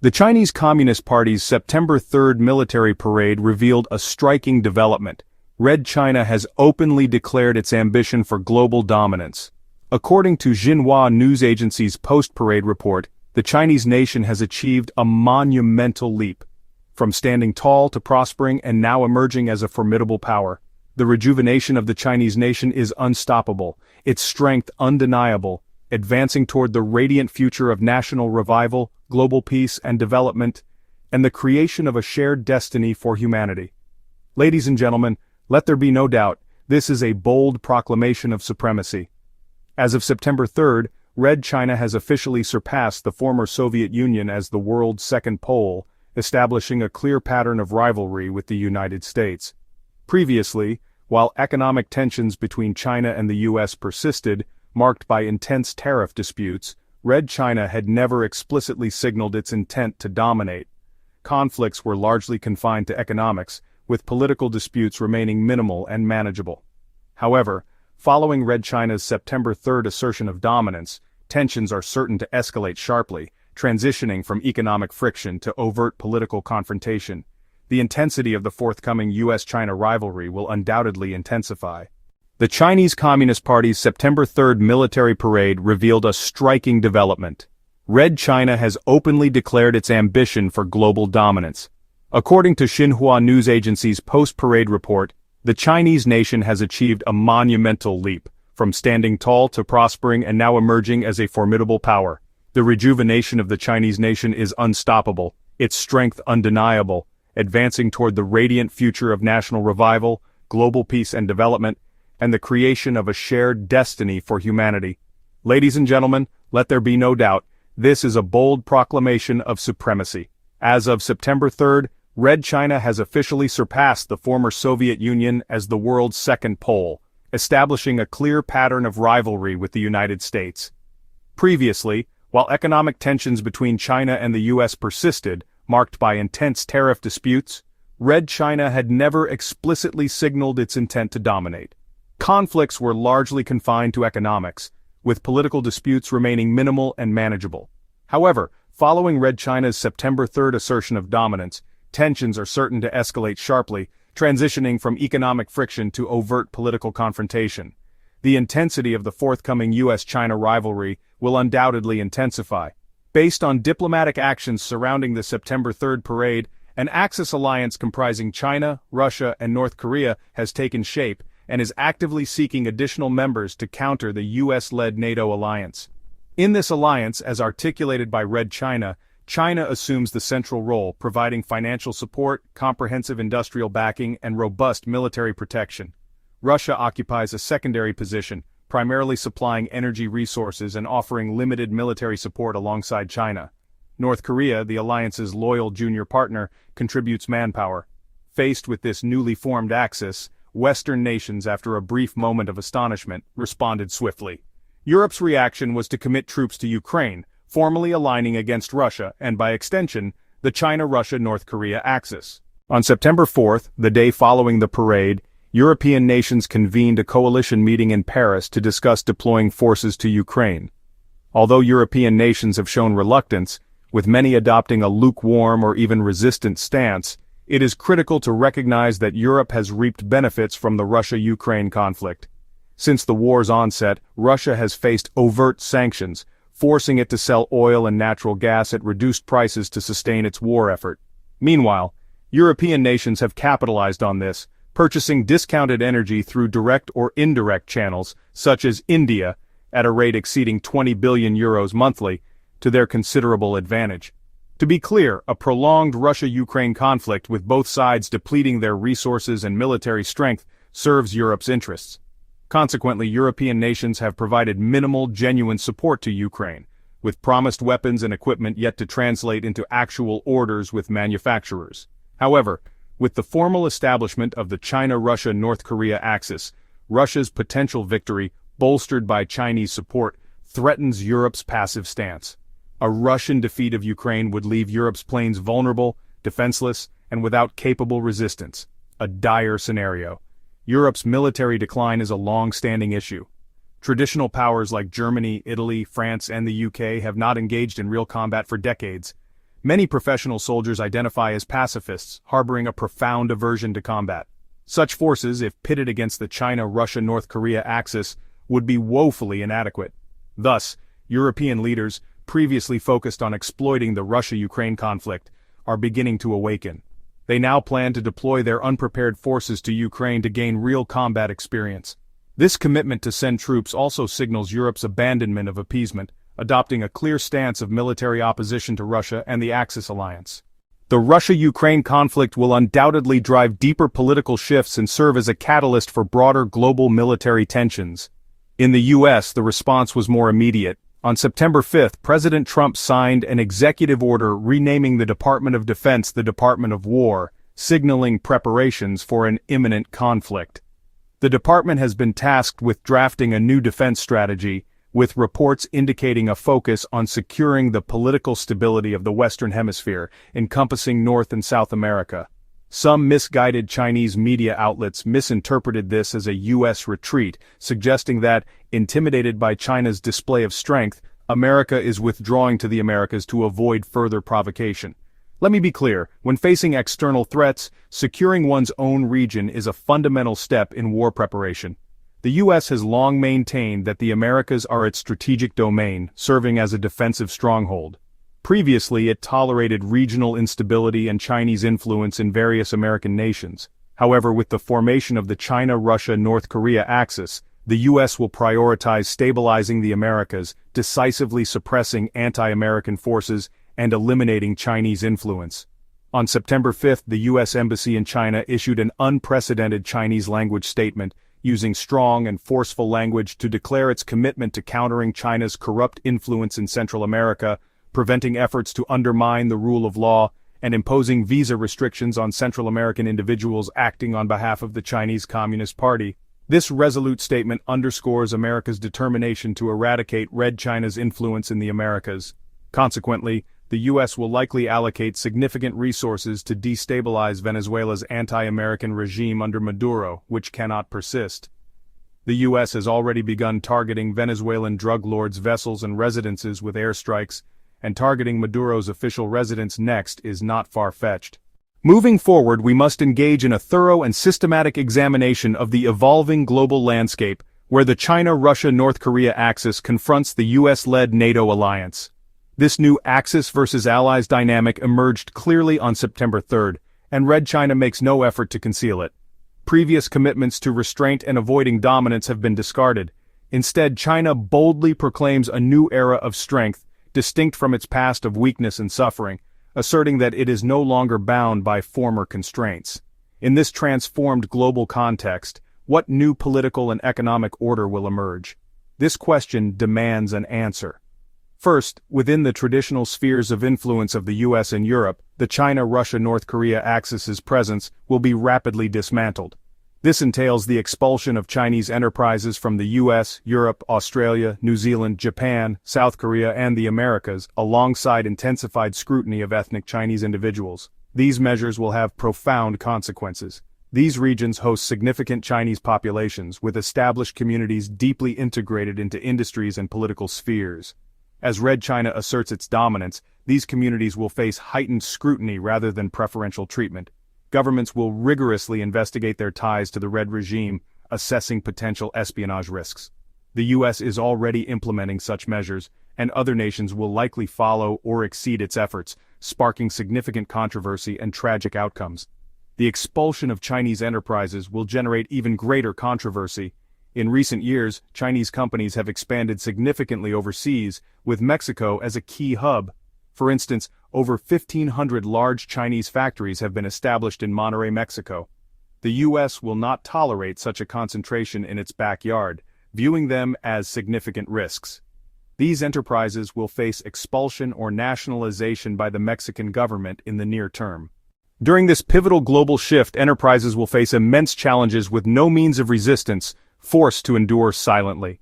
The Chinese Communist Party's September 3rd military parade revealed a striking development. Red China has openly declared its ambition for global dominance. According to Xinhua news agency's post-parade report, the Chinese nation has achieved a monumental leap. From standing tall to prospering and now emerging as a formidable power, the rejuvenation of the Chinese nation is unstoppable, its strength undeniable, advancing toward the radiant future of national revival, global peace and development, and the creation of a shared destiny for humanity. Ladies and gentlemen, let there be no doubt, this is a bold proclamation of supremacy. As of September 3rd, Red China has officially surpassed the former Soviet Union as the world's second pole, establishing a clear pattern of rivalry with the United States. Previously, while economic tensions between China and the U.S. persisted, marked by intense tariff disputes, Red China had never explicitly signaled its intent to dominate. Conflicts were largely confined to economics, with political disputes remaining minimal and manageable. However, following Red China's September 3rd assertion of dominance, tensions are certain to escalate sharply, transitioning from economic friction to overt political confrontation. The intensity of the forthcoming U.S.-China rivalry will undoubtedly intensify. The Chinese Communist Party's September 3rd military parade revealed a striking development. Red China has openly declared its ambition for global dominance. According to Xinhua news agency's post-parade report, the Chinese nation has achieved a monumental leap, from standing tall to prospering and now emerging as a formidable power. The rejuvenation of the Chinese nation is unstoppable, its strength undeniable, advancing toward the radiant future of national revival, global peace and development, and the creation of a shared destiny for humanity. Ladies and gentlemen, let there be no doubt, this is a bold proclamation of supremacy. As of September 3rd, Red China has officially surpassed the former Soviet Union as the world's second pole, establishing a clear pattern of rivalry with the United States. Previously, while economic tensions between China and the U.S. persisted, marked by intense tariff disputes, Red China had never explicitly signaled its intent to dominate. Conflicts were largely confined to economics, with political disputes remaining minimal and manageable. However, following Red China's September 3rd assertion of dominance, tensions are certain to escalate sharply, transitioning from economic friction to overt political confrontation. The intensity of the forthcoming U.S.-China rivalry will undoubtedly intensify. Based on diplomatic actions surrounding the September 3rd parade, an Axis alliance comprising China, Russia, and North Korea has taken shape and is actively seeking additional members to counter the U.S.-led NATO alliance. In this alliance, as articulated by Red China, China assumes the central role, providing financial support, comprehensive industrial backing, and robust military protection. Russia occupies a secondary position, primarily supplying energy resources and offering limited military support alongside China. North Korea, the alliance's loyal junior partner, contributes manpower. Faced with this newly formed axis, Western nations, after a brief moment of astonishment, responded swiftly. Europe's reaction was to commit troops to Ukraine, formally aligning against Russia and, by extension, the China-Russia-North Korea axis. On September 4th, the day following the parade, European nations convened a coalition meeting in Paris to discuss deploying forces to Ukraine. Although European nations have shown reluctance, with many adopting a lukewarm or even resistant stance, it is critical to recognize that Europe has reaped benefits from the Russia-Ukraine conflict. Since the war's onset, Russia has faced overt sanctions, forcing it to sell oil and natural gas at reduced prices to sustain its war effort. Meanwhile, European nations have capitalized on this, purchasing discounted energy through direct or indirect channels, such as India, at a rate exceeding 20 billion euros monthly, to their considerable advantage. To be clear, a prolonged Russia-Ukraine conflict with both sides depleting their resources and military strength serves Europe's interests. Consequently, European nations have provided minimal, genuine support to Ukraine, with promised weapons and equipment yet to translate into actual orders with manufacturers. However, with the formal establishment of the China-Russia-North Korea axis, Russia's potential victory, bolstered by Chinese support, threatens Europe's passive stance. A Russian defeat of Ukraine would leave Europe's plains vulnerable, defenseless, and without capable resistance. A dire scenario. Europe's military decline is a long-standing issue. Traditional powers like Germany, Italy, France, and the UK have not engaged in real combat for decades. Many professional soldiers identify as pacifists, harboring a profound aversion to combat. Such forces, if pitted against the China-Russia-North Korea axis, would be woefully inadequate. Thus, European leaders, previously focused on exploiting the Russia-Ukraine conflict, are beginning to awaken. They now plan to deploy their unprepared forces to Ukraine to gain real combat experience. This commitment to send troops also signals Europe's abandonment of appeasement, adopting a clear stance of military opposition to Russia and the Axis alliance. The Russia-Ukraine conflict will undoubtedly drive deeper political shifts and serve as a catalyst for broader global military tensions. In the US, the response was more immediate. On September 5, President Trump signed an executive order renaming the Department of Defense the Department of War, signaling preparations for an imminent conflict. The department has been tasked with drafting a new defense strategy, with reports indicating a focus on securing the political stability of the Western Hemisphere, encompassing North and South America. Some misguided Chinese media outlets misinterpreted this as a U.S. retreat, suggesting that, intimidated by China's display of strength, America is withdrawing to the Americas to avoid further provocation. Let me be clear, when facing external threats, securing one's own region is a fundamental step in war preparation. The U.S. has long maintained that the Americas are its strategic domain, serving as a defensive stronghold. Previously, it tolerated regional instability and Chinese influence in various American nations. However, with the formation of the China-Russia-North Korea axis, the U.S. will prioritize stabilizing the Americas, decisively suppressing anti-American forces, and eliminating Chinese influence. On September 5, the U.S. Embassy in China issued an unprecedented Chinese-language statement, using strong and forceful language to declare its commitment to countering China's corrupt influence in Central America, preventing efforts to undermine the rule of law, and imposing visa restrictions on Central American individuals acting on behalf of the Chinese Communist Party. This resolute statement underscores America's determination to eradicate Red China's influence in the Americas. Consequently, the U.S. will likely allocate significant resources to destabilize Venezuela's anti-American regime under Maduro, which cannot persist. The U.S. has already begun targeting Venezuelan drug lords' vessels and residences with airstrikes, and targeting Maduro's official residence next is not far-fetched. Moving forward, we must engage in a thorough and systematic examination of the evolving global landscape, where the China-Russia-North Korea axis confronts the U.S.-led NATO alliance. This new Axis versus Allies dynamic emerged clearly on September 3, and Red China makes no effort to conceal it. Previous commitments to restraint and avoiding dominance have been discarded. Instead, China boldly proclaims a new era of strength, distinct from its past of weakness and suffering, asserting that it is no longer bound by former constraints. In this transformed global context, what new political and economic order will emerge? This question demands an answer. First, within the traditional spheres of influence of the U.S. and Europe, the China-Russia-North Korea axis's presence will be rapidly dismantled. This entails the expulsion of Chinese enterprises from the U.S., Europe, Australia, New Zealand, Japan, South Korea, and the Americas, alongside intensified scrutiny of ethnic Chinese individuals. These measures will have profound consequences. These regions host significant Chinese populations, with established communities deeply integrated into industries and political spheres. As Red China asserts its dominance, these communities will face heightened scrutiny rather than preferential treatment. Governments will rigorously investigate their ties to the Red regime, assessing potential espionage risks. The U.S. is already implementing such measures, and other nations will likely follow or exceed its efforts, sparking significant controversy and tragic outcomes. The expulsion of Chinese enterprises will generate even greater controversy. In recent years, Chinese companies have expanded significantly overseas, with Mexico as a key hub. For instance, over 1,500 large Chinese factories have been established in Monterrey, Mexico. The U.S. will not tolerate such a concentration in its backyard, viewing them as significant risks. These enterprises will face expulsion or nationalization by the Mexican government in the near term. During this pivotal global shift, enterprises will face immense challenges with no means of resistance, forced to endure silently.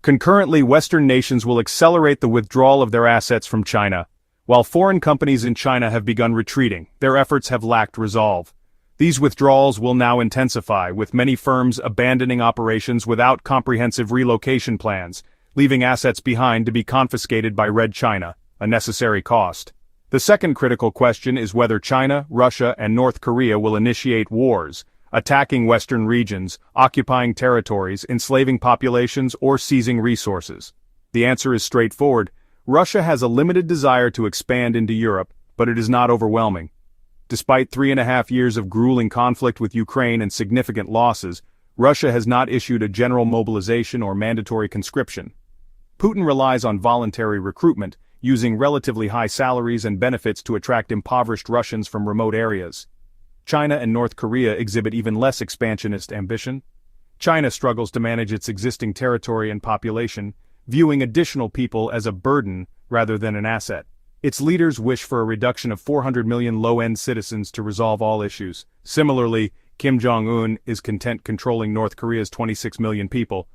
Concurrently, Western nations will accelerate the withdrawal of their assets from China. While foreign companies in China have begun retreating, their efforts have lacked resolve. These withdrawals will now intensify, with many firms abandoning operations without comprehensive relocation plans, leaving assets behind to be confiscated by Red China, a necessary cost. The second critical question is whether China, Russia, and North Korea will initiate wars, attacking Western regions, occupying territories, enslaving populations, or seizing resources. The answer is straightforward. Russia has a limited desire to expand into Europe, but it is not overwhelming. Despite 3.5 years of grueling conflict with Ukraine and significant losses, Russia has not issued a general mobilization or mandatory conscription. Putin relies on voluntary recruitment, using relatively high salaries and benefits to attract impoverished Russians from remote areas. China and North Korea exhibit even less expansionist ambition. China struggles to manage its existing territory and population, viewing additional people as a burden rather than an asset. Its leaders wish for a reduction of 400 million low-end citizens to resolve all issues. Similarly, Kim Jong-un is content controlling North Korea's 26 million people.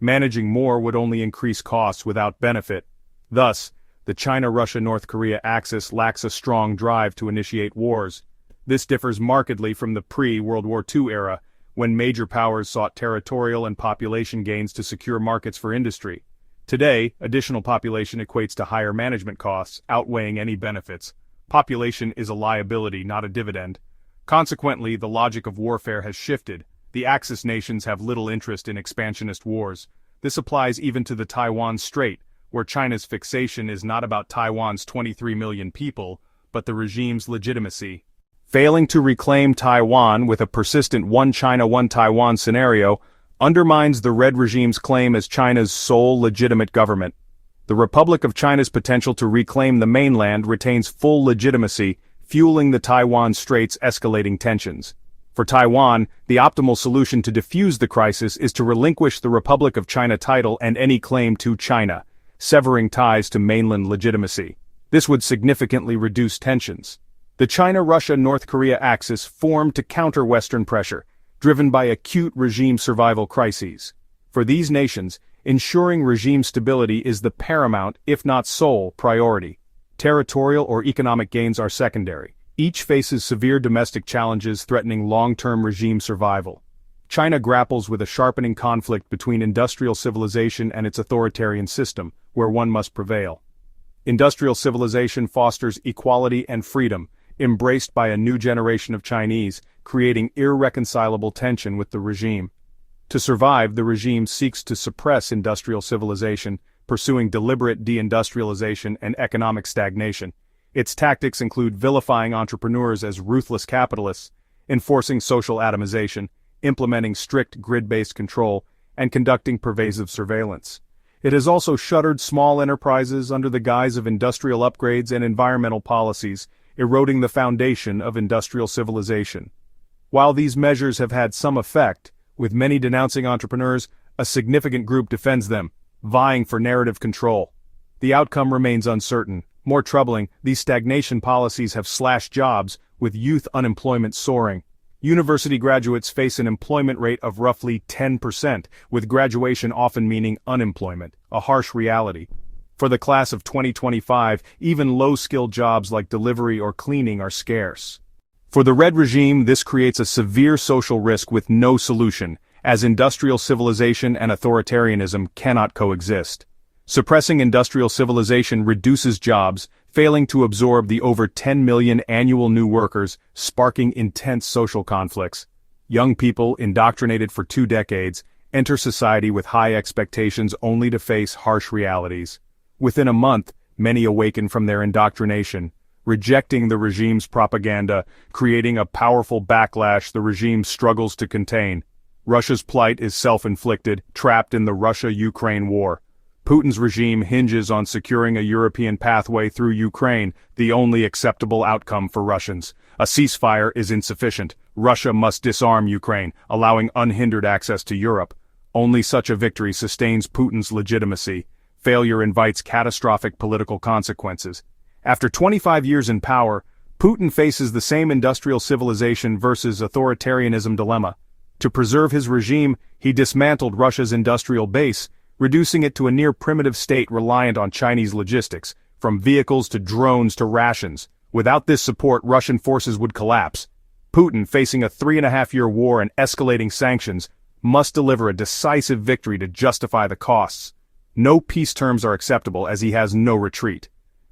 Managing more would only increase costs without benefit. Thus, the China-Russia-North Korea axis lacks a strong drive to initiate wars. This differs markedly from the pre-World War II era, when major powers sought territorial and population gains to secure markets for industry. Today, additional population equates to higher management costs, outweighing any benefits. Population is a liability, not a dividend. Consequently, the logic of warfare has shifted. The Axis nations have little interest in expansionist wars. This applies even to the Taiwan Strait, where China's fixation is not about Taiwan's 23 million people, but the regime's legitimacy. Failing to reclaim Taiwan with a persistent one China, one Taiwan scenario undermines the Red regime's claim as China's sole legitimate government. The Republic of China's potential to reclaim the mainland retains full legitimacy, fueling the Taiwan Strait's escalating tensions. For Taiwan, the optimal solution to defuse the crisis is to relinquish the Republic of China title and any claim to China, severing ties to mainland legitimacy. This would significantly reduce tensions. The China-Russia-North Korea axis formed to counter Western pressure, driven by acute regime survival crises. For these nations, ensuring regime stability is the paramount, if not sole, priority. Territorial or economic gains are secondary. Each faces severe domestic challenges threatening long-term regime survival. China grapples with a sharpening conflict between industrial civilization and its authoritarian system, where one must prevail. Industrial civilization fosters equality and freedom, embraced by a new generation of Chinese, creating irreconcilable tension with the regime. To survive, the regime seeks to suppress industrial civilization, pursuing deliberate de-industrialization and economic stagnation. Its tactics include vilifying entrepreneurs as ruthless capitalists, enforcing social atomization, implementing strict grid-based control, and conducting pervasive surveillance. It has also shuttered small enterprises under the guise of industrial upgrades and environmental policies, eroding the foundation of industrial civilization. While these measures have had some effect, with many denouncing entrepreneurs, a significant group defends them, vying for narrative control. The outcome remains uncertain. More troubling, these stagnation policies have slashed jobs, with youth unemployment soaring. University graduates face an employment rate of roughly 10%, with graduation often meaning unemployment, a harsh reality. For the class of 2025, even low-skilled jobs like delivery or cleaning are scarce. For the Red regime, this creates a severe social risk with no solution, as industrial civilization and authoritarianism cannot coexist. Suppressing industrial civilization reduces jobs, failing to absorb the over 10 million annual new workers, sparking intense social conflicts. Young people, indoctrinated for 2 decades, enter society with high expectations only to face harsh realities. Within a month, many awaken from their indoctrination, rejecting the regime's propaganda, creating a powerful backlash the regime struggles to contain. Russia's plight is self-inflicted, trapped in the Russia-Ukraine war. Putin's regime hinges on securing a European pathway through Ukraine, the only acceptable outcome for Russians. A ceasefire is insufficient. Russia must disarm Ukraine, allowing unhindered access to Europe. Only such a victory sustains Putin's legitimacy. Failure invites catastrophic political consequences. After 25 years in power, Putin faces the same industrial civilization versus authoritarianism dilemma. To preserve his regime, he dismantled Russia's industrial base, reducing it to a near-primitive state reliant on Chinese logistics, from vehicles to drones to rations. Without this support, Russian forces would collapse. Putin, facing a 3.5-year war and escalating sanctions, must deliver a decisive victory to justify the costs. No peace terms are acceptable as he has no retreat.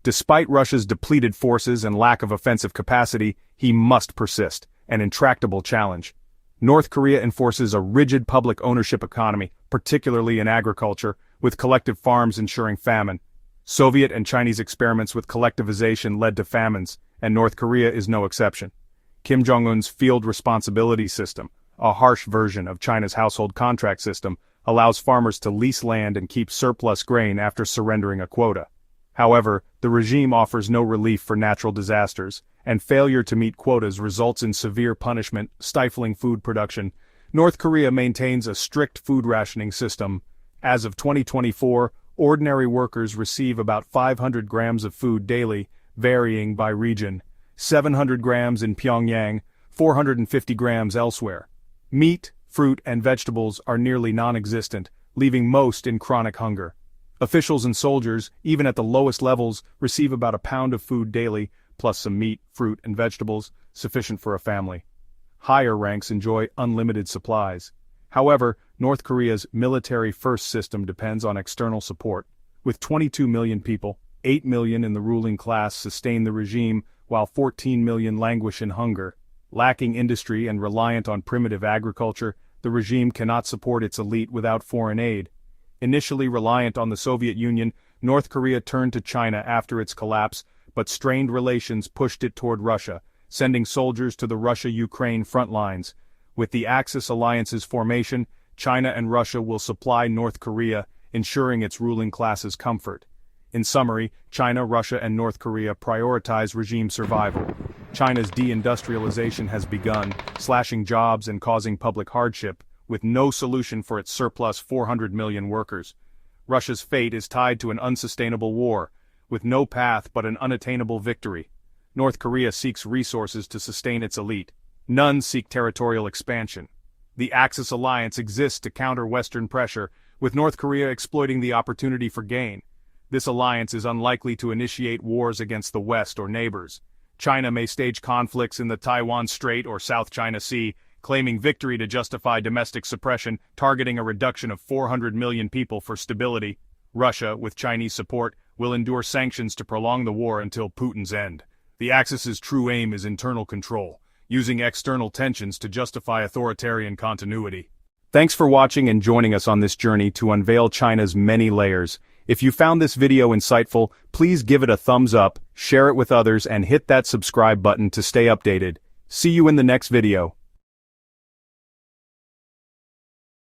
Despite Russia's depleted forces and lack of offensive capacity, he must persist, an intractable challenge. North Korea enforces a rigid public ownership economy, particularly in agriculture, with collective farms ensuring famine. Soviet and Chinese experiments with collectivization led to famines, and North Korea is no exception. Kim Jong-un's field responsibility system, a harsh version of China's household contract system, allows farmers to lease land and keep surplus grain after surrendering a quota. However, the regime offers no relief for natural disasters, and failure to meet quotas results in severe punishment, stifling food production. North Korea maintains a strict food rationing system. As of 2024, ordinary workers receive about 500 grams of food daily, varying by region. 700 grams in Pyongyang, 450 grams elsewhere. Meat, fruit, and vegetables are nearly non-existent, leaving most in chronic hunger. Officials and soldiers, even at the lowest levels, receive about a pound of food daily, plus some meat, fruit, and vegetables, sufficient for a family. Higher ranks enjoy unlimited supplies. However, North Korea's military-first system depends on external support. With 22 million people, 8 million in the ruling class sustain the regime, while 14 million languish in hunger. Lacking industry and reliant on primitive agriculture, the regime cannot support its elite without foreign aid. Initially reliant on the Soviet Union, North Korea turned to China after its collapse, but strained relations pushed it toward Russia, sending soldiers to the Russia-Ukraine front lines. With the Axis alliance's formation, China and Russia will supply North Korea, ensuring its ruling class's comfort. In summary, China, Russia, and North Korea prioritize regime survival. China's de-industrialization has begun, slashing jobs and causing public hardship, with no solution for its surplus 400 million workers. Russia's fate is tied to an unsustainable war, with no path but an unattainable victory. North Korea seeks resources to sustain its elite. None seek territorial expansion. The Axis alliance exists to counter Western pressure, with North Korea exploiting the opportunity for gain. This alliance is unlikely to initiate wars against the West or neighbors. China may stage conflicts in the Taiwan Strait or South China Sea, claiming victory to justify domestic suppression, targeting a reduction of 400 million people for stability. Russia, with Chinese support, will endure sanctions to prolong the war until Putin's end. The Axis's true aim is internal control, using external tensions to justify authoritarian continuity. Thanks for watching and joining us on this journey to unveil China's many layers. If you found this video insightful, please give it a thumbs up, share it with others, and hit that subscribe button to stay updated. See you in the next video.